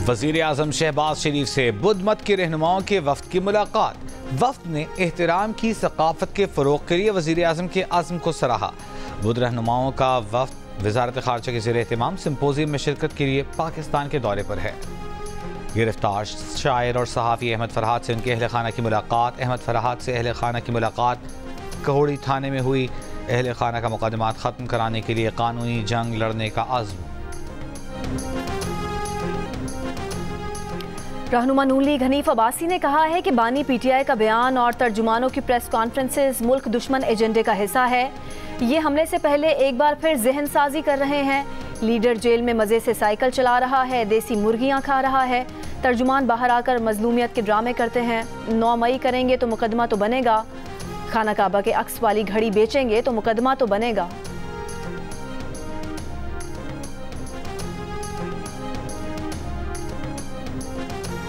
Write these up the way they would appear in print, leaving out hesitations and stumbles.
वज़ीर आज़म शहबाज शरीफ से बुद्ध मत के रहनुमाओं के वफ्द की मुलाकात। वफ्द ने एहतराम की सकाफत के फ़रोग़ के लिए वज़ीर आज़म के अज़्म को सराहा। बुद्ध रहनुमाओं का वफ्द वज़ारत ख़ारजा के ज़ेर एहतमाम सिम्पोजियम में शिरकत के लिए पाकिस्तान के दौरे पर है। गिरफ्तार शायर और सहाफ़ी अहमद फरहाद से उनके अहल खाना की मुलाकात। अहमद फरहाद से अहल खाना की मुलाकात कहोड़ी थाने में हुई। अहल खाना का मुक़दमात ख़त्म कराने के लिए कानूनी जंग लड़ने का अज़्म। रहनुमा नून लीग हनीफ अब्बासी ने कहा है कि बानी पीटीआई का बयान और तर्जुमानों की प्रेस कॉन्फ्रेंसेस मुल्क दुश्मन एजेंडे का हिस्सा है। ये हमले से पहले एक बार फिर जहन साजी कर रहे हैं। लीडर जेल में मज़े से साइकिल चला रहा है, देसी मुर्गियां खा रहा है। तर्जुमान बाहर आकर मजलूमियत के ड्रामे करते हैं। 9 मई करेंगे तो मुकदमा तो बनेगा। खाना काबा के अक्स वाली घड़ी बेचेंगे तो मुकदमा तो बनेगा।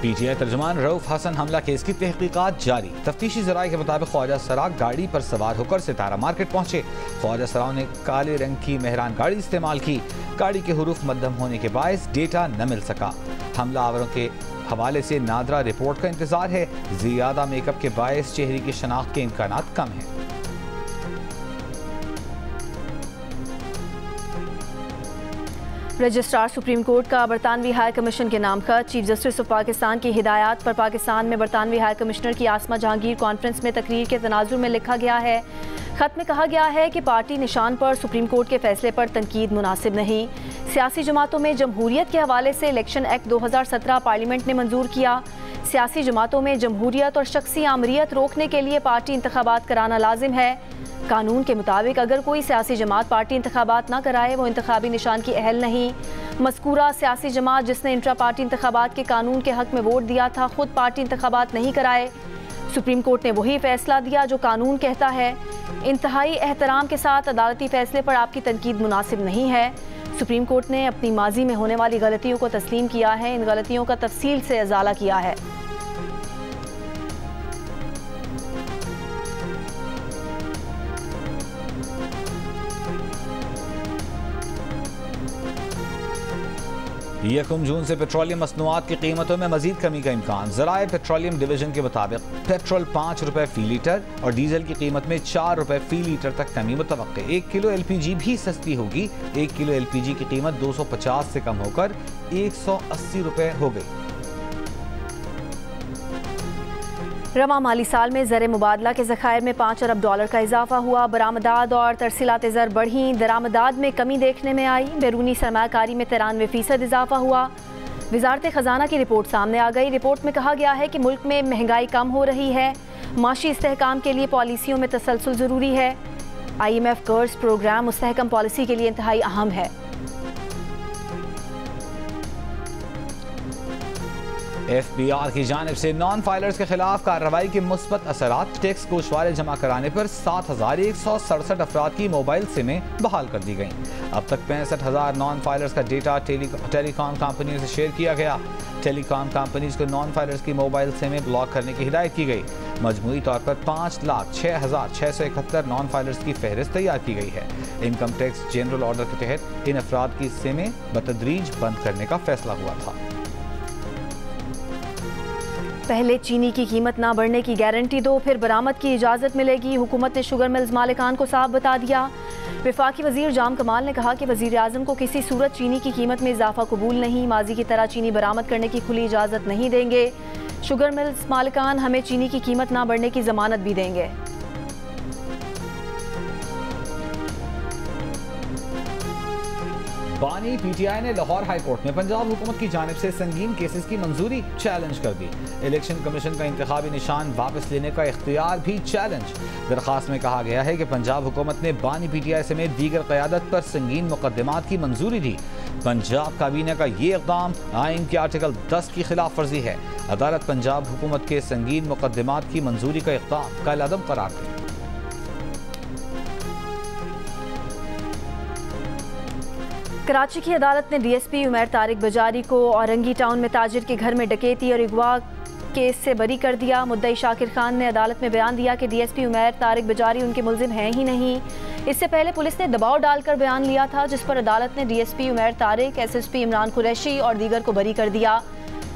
पीटीआई तर्जुमान रऊफ हसन हमला केस की तहकीकात जारी। तफ्तीशी ज़राए के मुताबिक ख्वाजा सरा गाड़ी पर सवार होकर सितारा मार्केट पहुंचे। ख्वाजा सराओं ने काले रंग की मेहरान गाड़ी इस्तेमाल की। गाड़ी के हरूफ मध्यम होने के बायस डेटा न मिल सका। हमलावरों के हवाले से नादरा रिपोर्ट का इंतजार है। ज़्यादा मेकअप के बायस चेहरे की शनाख्त के इम्कानात कम हैं। रजिस्ट्रार सुप्रीम कोर्ट का बरतानवी हाई कमीशन के नाम खत। चीफ जस्टिस ऑफ पाकिस्तान की हिदायत पर पाकिस्तान में बरतानवी हाई कमिश्नर की आसमा जहांगीर कॉन्फ्रेंस में तकरीर के तनाजुर में लिखा गया है। खत में कहा गया है कि पार्टी निशान पर सुप्रीम कोर्ट के फैसले पर तनकीद मुनासिब नहीं। सियासी जमातों में जमहूरियत के हवाले से इलेक्शन एक्ट 2017 पार्लियामेंट ने मंजूर किया। सियासी जमातों में जमहूरियत और शख्सी आमरीत रोकने के लिए पार्टी इंतखाबात कराना लाजिम है। कानून के मुताबिक अगर कोई सियासी जमात पार्टी इंतखाबात ना कराए वो इंतखाबी निशान की अहल नहीं। मज़कूरा सियासी जमात जिसने इंट्रा पार्टी इंतखाबात के कानून के हक में वोट दिया था खुद पार्टी इंतखाबात नहीं कराए। सुप्रीम कोर्ट ने वही फैसला दिया जो कानून कहता है। इंतहाई एहतराम के साथ अदालती फैसले पर आपकी तनकीद मुनासिब नहीं है। सुप्रीम कोर्ट ने अपनी माजी में होने वाली गलतियों को तस्लीम किया है। इन गलतियों का तफसील से अजाला किया है। यकम जून से पेट्रोलियम मसनूआत की कीमतों में मजीद कमी का इम्कान। ज़राए पेट्रोलियम डिवीजन के मुताबिक पेट्रोल 5 रुपए फ़ी लीटर और डीजल की कीमत में 4 रुपए फ़ी लीटर तक कमी मुतवक्के। 1 किलो LPG भी सस्ती होगी। 1 किलो LPG की कीमत 250 से कम होकर 180 रुपए हो गई। रवा माली साल में ज़र मुबादला के ज़खायर में 5 अरब डॉलर का इजाफा हुआ। बरामदात और तरसीलात ज़र बढ़ी। दरामदात में कमी देखने में आई। बैरूनी सरमायाकारी में 93% इजाफा हुआ। वजारत ख़जाना की रिपोर्ट सामने आ गई। रिपोर्ट में कहा गया है कि मुल्क में महंगाई कम हो रही है। माशी इस्तेहकाम के लिए पॉलिसियों में तसलसल ज़रूरी है। IMF कर्ज प्रोग्राम मुस्तहकम पॉलिसी के लिए इंतहाई अहम है। FBR की जानिब से नॉन फाइलर्स के खिलाफ कार्रवाई के मुस्बत असरात। टैक्स गोशवारे जमा कराने पर 7167 अफराद की मोबाइल सिमें बहाल कर दी गईं। अब तक 65,000 नॉन फाइलर्स का डेटा टेलीकॉम कंपनियों से शेयर किया गया। टेलीकॉम कंपनीज को नॉन फाइलर्स की मोबाइल सिमें ब्लॉक करने की हिदायत की गई। मजमूई तौर पर 5,06,671 नॉन फाइलर्स की फहरिस्त तैयार की गई है। इनकम टैक्स जनरल ऑर्डर के तहत इन अफराद की सिमें बतदरीज बंद करने का फैसला हुआ था। पहले चीनी की कीमत ना बढ़ने की गारंटी दो, फिर बरामद की इजाज़त मिलेगी। हुकूमत ने शुगर मिल्स मालिकान को साफ बता दिया। वफाकी वजीर जाम कमाल ने कहा कि वजीर आज़म को किसी सूरत चीनी की कीमत में इजाफा कबूल नहीं। माजी की तरह चीनी बरामद करने की खुली इजाज़त नहीं देंगे। शुगर मिल्स मालिकान हमें चीनी की कीमत ना बढ़ने की जमानत भी देंगे। बानी PTI ने लाहौर हाई कोर्ट में पंजाब हुकूमत की जानिब से संगीन केसेस की मंजूरी चैलेंज कर दी। इलेक्शन कमीशन का इंतखाबी निशान वापस लेने का इख्तियार भी चैलेंज। दरखास्त में कहा गया है कि पंजाब हुकूमत ने बानी PTI समेत दीगर क़यादत पर संगीन मुकदमात की मंजूरी दी। पंजाब काबीना का ये इक़दाम आइन के आर्टिकल 10 की खिलाफ वर्जी है। अदालत पंजाब हुकूमत के संगीन मुकदमात की मंजूरी का इक़दाम कालअदम करार दी। कराची की अदालत ने DSP उमैर तारिक बजारी को औरंगी टाउन में ताजिर के घर में डकैती और अगवा केस से बरी कर दिया। मुद्दई शाकिर खान ने अदालत में बयान दिया कि DSP उमैर तारिक बजारी उनके मुल्जिम हैं ही नहीं। इससे पहले पुलिस ने दबाव डालकर बयान लिया था, जिस पर अदालत ने DSP उमैर तारिक, SSP इमरान कुरैशी और दीगर को बरी कर दिया।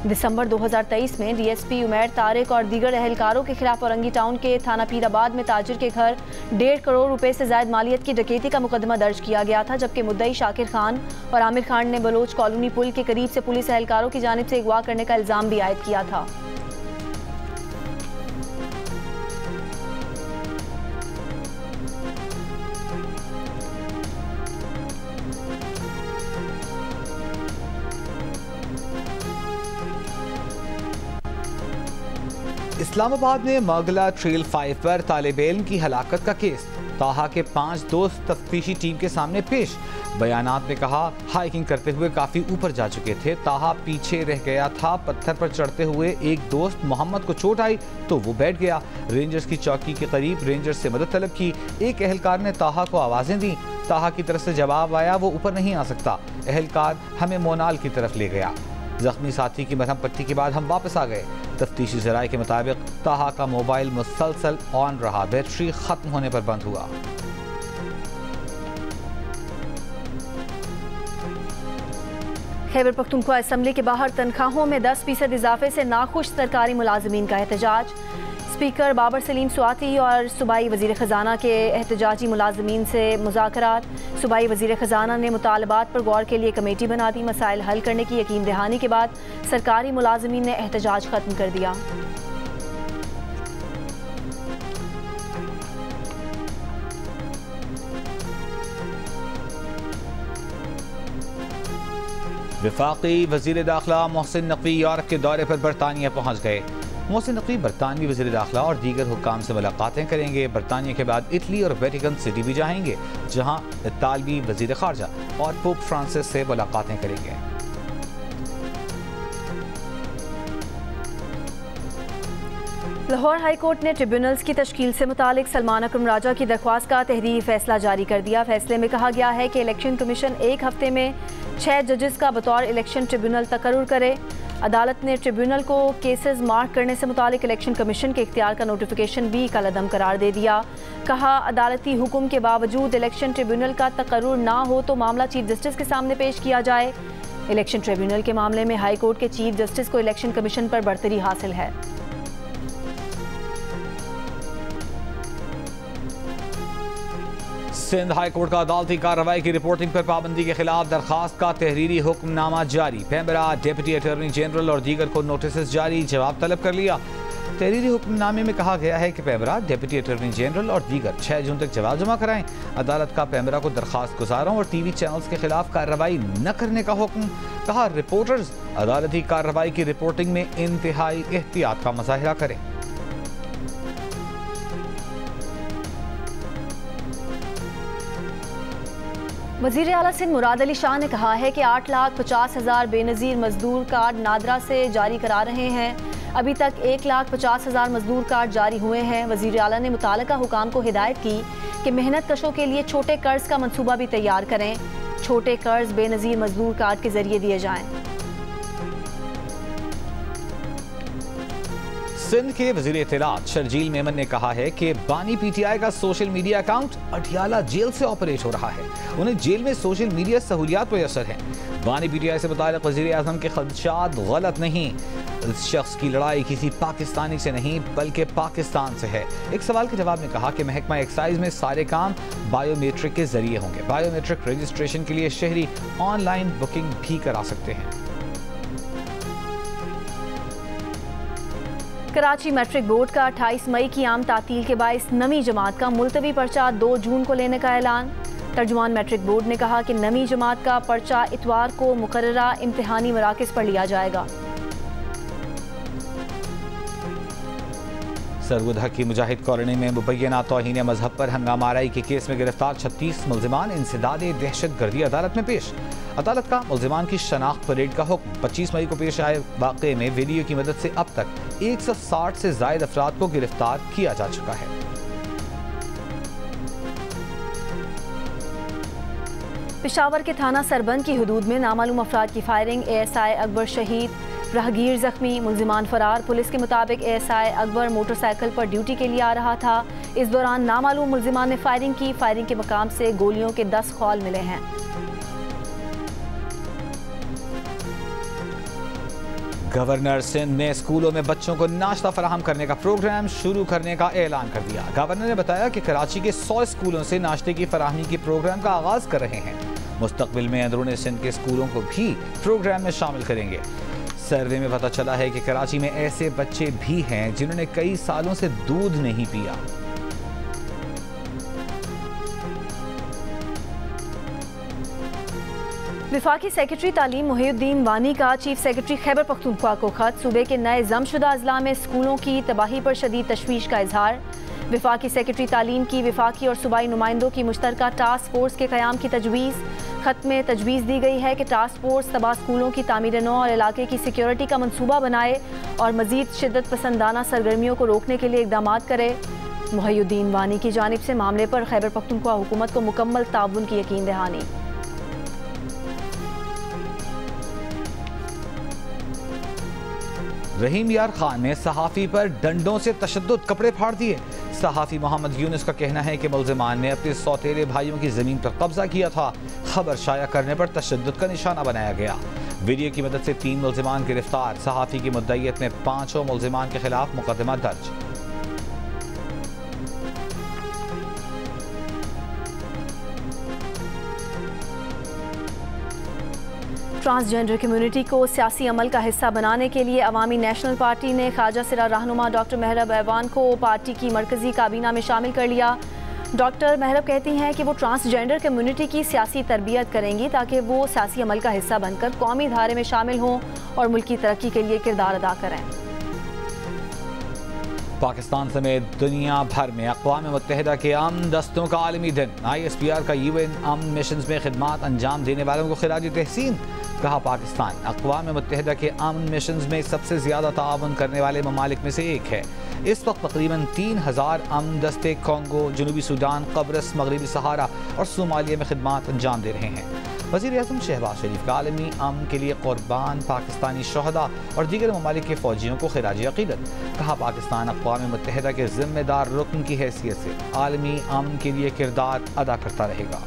दिसंबर 2023 में डीएसपी उमैर तारिक और दीगर एहलकारों के खिलाफ औरंगी टाउन के थाना पीराबाद में ताजिर के घर 1.5 करोड़ रुपए से ज्यादा मालियत की डकैती का मुकदमा दर्ज किया गया था, जबकि मुद्दई शाकिर खान और आमिर खान ने बलोच कॉलोनी पुल के करीब से पुलिस एहलकारों की जानिब से अगवा करने का इल्जाम भी आयद किया था। इस्लामाबाद में मगला ट्रेल 5 पर तालिब इल्म की हलाकत का केस, ताहा के 5 दोस्त तफ्तीशी टीम के सामने पेश। बयानात में कहा हाइकिंग करते हुए काफ़ी ऊपर जा चुके थे, ताहा पीछे रह गया था। पत्थर पर चढ़ते हुए एक दोस्त मोहम्मद को चोट आई तो वो बैठ गया। रेंजर्स की चौकी के करीब रेंजर्स से मदद तलब की। एक एहलकार ने ताहा को आवाज़ें दी, ताहा की तरफ से जवाब आया वो ऊपर नहीं आ सकता। एहलकार हमें मोनाल की तरफ ले गया। जख्मी साथी की मरहम पट्टी के बाद हम वापस आ गए। तफ्तीशी ज़राए के मुताबिक ताहा का मोबाइल मुसलसल ऑन रहा, बैटरी खत्म होने पर बंद हुआ। खैबर पख्तूनख्वा असम्बली के बाहर तनख्वाहों में 10% इजाफे से नाखुश सरकारी मुलाजमीन का एहतजाज। स्पीकर बाबर सलीम स्वाति और सूबाई वज़ीर ख़जाना के एहतजाजी मुलाजमीन से मुज़ाकरात। सूबाई वज़ीर ख़जाना ने मुतालबात पर गौर के लिए कमेटी बना दी। मसाइल हल करने की यकीन दहानी के बाद सरकारी मुलाजमीन ने एहतजाज ख़त्म कर दिया। वफाकी वज़ीर दाखिला मोहसिन नकवी यूरोप के दौरे पर बरतानिया पहुँच गए। मोहसिन नकवी बरतानवी वज़ीर दाखिला और दीगर हुक्काम से मुलाकातें करेंगे। बरतानिया के बाद इटली और वेटिकन सिटी भी जाएंगे, जहां इतालवी वज़ीर ख़ारजा और पोप फ्रांसिस से मुलाकातें करेंगे। लाहौर हाई कोर्ट ने ट्रिब्यूनल्स की तश्कील से मुतालिक सलमान अकरम राजा की दरख्वास्त का तहरीरी फैसला जारी कर दिया। फैसले में कहा गया है कि इलेक्शन कमीशन 1 हफ्ते में 6 जजेस का बतौर इलेक्शन ट्रिब्यूनल तकर्रुर करे। अदालत ने ट्रिब्यूनल को केसेस मार्क करने से मुतालिक इलेक्शन कमीशन के इख्तियार का नोटिफिकेशन भी कलअदम करार दे दिया। कहा अदालती हुक्म के बावजूद इलेक्शन ट्रिब्यूनल का तकर्रुर ना हो तो मामला चीफ जस्टिस के सामने पेश किया जाए। इलेक्शन ट्रिब्यूनल के मामले में हाई कोर्ट के चीफ जस्टिस को इलेक्शन कमीशन पर बरतरी हासिल है। सिंध हाई कोर्ट का अदालती कार्रवाई की रिपोर्टिंग पर पाबंदी के खिलाफ दरखास्त का तहरीरी हुक्मनामा जारी। पैमरा डिप्टी अटॉर्नी जनरल और दीगर को नोटिस जारी, जवाब तलब कर लिया। तहरीरी हुक्मनामे में कहा गया है कि पैमरा डिप्टी अटॉर्नी जनरल और दीगर 6 जून तक जवाब जमा कराएं। अदालत का पैमरा को दरखास्त गुजारों और टीवी चैनल्स के खिलाफ कार्रवाई न करने का हुक्म। कहा रिपोर्टर्स अदालती कार्रवाई की रिपोर्टिंग में इंतहाई एहतियात का मुजाहिरा करें। वज़ीर आला सिंध मुराद अली शाह ने कहा है कि 8,50,000 बेनज़ीर मजदूर कार्ड नादरा से जारी करा रहे हैं। अभी तक 1,50,000 मजदूर कार्ड जारी हुए हैं। वज़ीर आला ने मुतालिका हुकाम को हिदायत की कि मेहनत कशों के लिए छोटे कर्ज का मंसूबा भी तैयार करें। छोटे कर्ज बेनज़ीर मजदूर कार्ड के जरिए दिए जाएं। सिंध के वज़ीर इत्तलात शर्जील मेमन ने कहा है कि बानी पीटीआई का social media account Atiyala jail से ऑपरेट हो रहा है। उन्हें जेल में सोशल मीडिया सहूलियात मैसर हैं। बानी पीटीआई से मुताल्लिक़ वज़ीर आज़म के खदशात गलत नहीं। इस शख्स की लड़ाई किसी पाकिस्तानी से नहीं बल्कि पाकिस्तान से है। एक सवाल के जवाब में कहा कि महकमा एक्साइज में सारे काम बायोमेट्रिक के जरिए होंगे। बायोमेट्रिक रजिस्ट्रेशन के लिए शहरी ऑनलाइन बुकिंग भी करा सकते हैं। कराची मैट्रिक बोर्ड का 28 मई की आम तातील के बाइस नवीं जमात का मुलतवी पर्चा 2 जून को लेने का ऐलान। तर्जुमान मैट्रिक बोर्ड ने कहा कि नवीं जमात का पर्चा इतवार को मुकर्ररा इम्तिहानी मराकज़ पर लिया जाएगा। सरवुद हक की मुजाहिद कॉलोनी में मुबैना तौहीन मजहब पर हंगामाराई के केस में गिरफ्तार 36 मुल्जिमान इंसदाद दहशत गर्दी अदालत में पेश। अदालत का मुल्जिमान की शनाख्त परेड का हुक्म। 25 मई को पेश आए वाक़े में वीडियो की मदद से अब तक 160 से ज़ायद अफराद को गिरफ्तार किया जा चुका है। पेशावर के थाना सरबंद की हदूद में नामालूम अफराद की फायरिंग। ASI अकबर शहीद, राहगीर जख्मी, मुल्जिमान फरार। पुलिस के मुताबिक ASI अकबर मोटरसाइकिल पर ड्यूटी के लिए आ रहा था। इस दौरान नामालूम मुल्जिमान ने फायरिंग की। फायरिंग के मकाम से गोलियों के 10 खौल मिले हैं। गवर्नर सिंध ने स्कूलों में बच्चों को नाश्ता फराहम करने का प्रोग्राम शुरू करने का ऐलान कर दिया। गवर्नर ने बताया कि कराची के 100 स्कूलों से नाश्ते की फराहमी के प्रोग्राम का आगाज कर रहे हैं। मुस्तकबिल में अंदरूनी सिंध के स्कूलों को भी प्रोग्राम में शामिल करेंगे। सर्वे में पता चला है कि कराची में ऐसे बच्चे भी हैं जिन्होंने कई सालों से दूध नहीं पिया। वफाकी सेक्रेटरी तालीम मोहिउद्दीन वानी का चीफ सेक्रेटरी खैबर पख्तूनख्वा को खत। सूबे के नए जमशुदा अजला में स्कूलों की तबाही पर शदीद तशवीश का इजहार। वफाकी सेक्रेटरी तालीम की वफाकी और सूबाई नुमाइंदों की मुश्तरका टास्क फोर्स के क़याम की तजवीज़। खत में तजवीज़ दी गई है कि टास्क फोर्स तबाह स्कूलों की तामीर नौ और इलाके की सिक्योरिटी का मनसूबा बनाए और मज़ीद शिद्दत पसंदाना सरगर्मियों को रोकने के लिए इक़दाम करे। मोहिउद्दीन वानी की जानिब से मामले पर खैबर पख्तूनख्वा हुकूमत को मुकम्मल ताउन की यकीन दहानी। रहीम यार खान ने सहाफ़ी पर डंडों से तशद्दुद, कपड़े फाड़ दिए। सहाफ़ी मोहम्मद यूनुस का कहना है कि मुल्ज़िमान ने अपने सौतेले भाइयों की ज़मीन पर कब्जा किया था। खबर शाया करने पर तशद्दुद का निशाना बनाया गया। वीडियो की मदद से 3 मुल्ज़िमान गिरफ्तार। सहाफ़ी की मुद्दईयत में 5 मुल्ज़िमान के खिलाफ मुकदमा दर्ज। ट्रांसजेंडर कम्युनिटी को सियासी अमल का हिस्सा बनाने के लिए अवामी नेशनल पार्टी ने ख्वाजा सिरा रहनुमा डॉक्टर महरब ऐवान को पार्टी की मरकजी काबीना में शामिल कर लिया। डॉक्टर महरब कहती हैं कि वो ट्रांसजेंडर कम्युनिटी की सियासी तरबियत करेंगी ताकि वो सियासी अमल का हिस्सा बनकर कौमी धारे में शामिल हों और मुल्क की तरक्की के लिए किरदार अदा करें। पाकिस्तान समेत दुनिया भर में अक़वाम मुत्तहिदा के अमन दस्तों का आलमी दिन। ISPR का UN अमन मिशन में खिदमात अंजाम देने वालों को खिराज तहसीन। कहा पाकिस्तान अक़वाम मुत्तहिदा के अमन मिशन में सबसे ज़्यादा ताअवुन करने वाले ममालिक में से एक है। इस वक्त तकरीबन 3000 अमन दस्ते कोंगो, जनूबी सूडान, कब्रस, मगरबी सहारा और सोमालिया में खिदमात अंजाम दे रहे हैं। वज़ीर आज़म शहबाज शरीफ का आलमी अमन के लिए कुर्बान पाकिस्तानी शहदा और दीगर ममालिक के फ़ौजियों को खिराज अक़ीदत। कहा पाकिस्तान अक़वाम मुत्तहिदा के ज़िम्मेदार रुकन की हैसियत से आलमी अमन के लिए किरदार अदा करता रहेगा।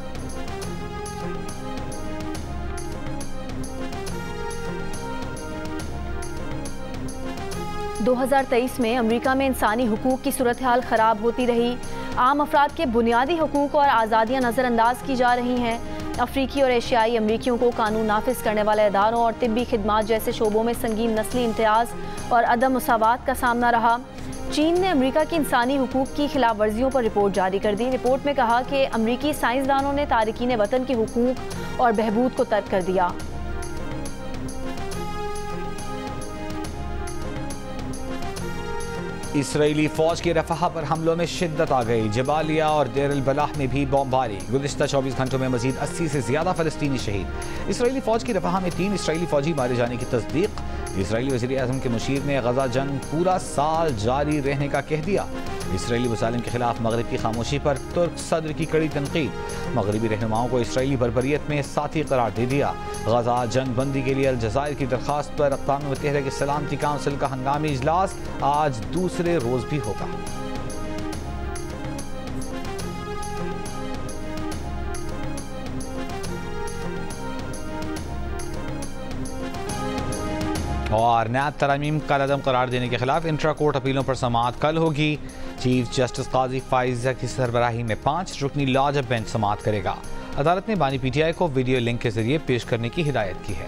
दो 2023 में अमरीका में इंसानी हुकूक की सूरत हाल ख़राब होती रही। आम अफराद के बुनियादी हुकूक और आज़ादियाँ नज़रअंदाज की जा रही हैं। अफ्रीकी और एशियाई अमरीकियों को कानून नाफिज करने वाले इदारों और तिब्बी खिदमात जैसे शोबों में संगीन नस्ली इम्तियाज़ और अदम मुसावात का सामना रहा। चीन ने अमरीका की इंसानी हुकूक की खिलाफ वर्जियों पर रिपोर्ट जारी कर दी। रिपोर्ट में कहा कि अमरीकी साइंसदानों ने तारिकीन वतन के हुकूक और बहबूद को तर्क कर दिया। इसराइली फौज के रफाह पर हमलों में शिद्दत आ गई। जबालिया और देर अल बलाह में भी बमबारी। गुज़िश्ता 24 घंटों में मजीद 80 से ज़्यादा फ़लस्तीनी शहीद। इसराइली फौज की रफाह में 3 इसराइली फौजी मारे जाने की तस्दीक। इसराइली वज़ीर आज़म के मुशीर ने गज़ा जंग पूरा साल जारी रहने का कह दिया। इसराइली मुसालिम के खिलाफ मगरब की खामोशी पर तुर्क सदर की कड़ी तनकीद। मगरबी रहनुमाओं को इसराइली बर्बरियत में साथी करार दे दिया। गज़ा जंग बंदी के लिए अलजज़ायर की दरख्वास्त पर अक़वाम मुत्तहिदा की सलामती काउंसिल का हंगामी इजलास आज दूसरे रोज़ भी होगा। और नैब तरामीम का कलअदम करार देने के खिलाफ इंट्रा कोर्ट अपीलों पर समाअत कल होगी। चीफ जस्टिस काजी फाइजा की सरबराही में 5 रुकनी लॉ जब बेंच समाअत करेगा। अदालत ने बानी PTI को वीडियो लिंक के जरिए पेश करने की हिदायत की है।